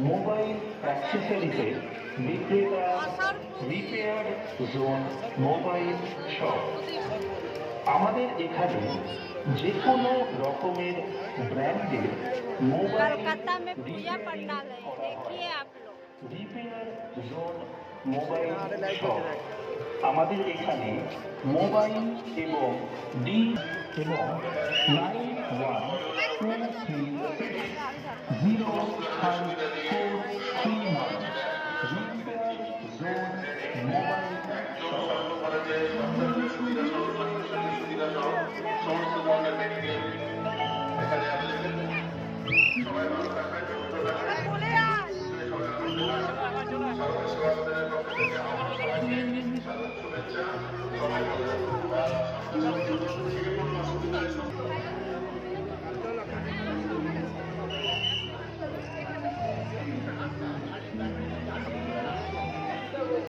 Mobile অ্যাক্সেসরিজের বিক্রেতা repair zone mobile shop. আমাদের এখানে যে কোনো রকমের ব্র্যান্ডের মোবাইল कलकत्ता में पूजा पंडाल है, देखिए आप लोग। Repair zone mobile shop. আমাদের এখানে মোবাইল এবং ডি এবং 912360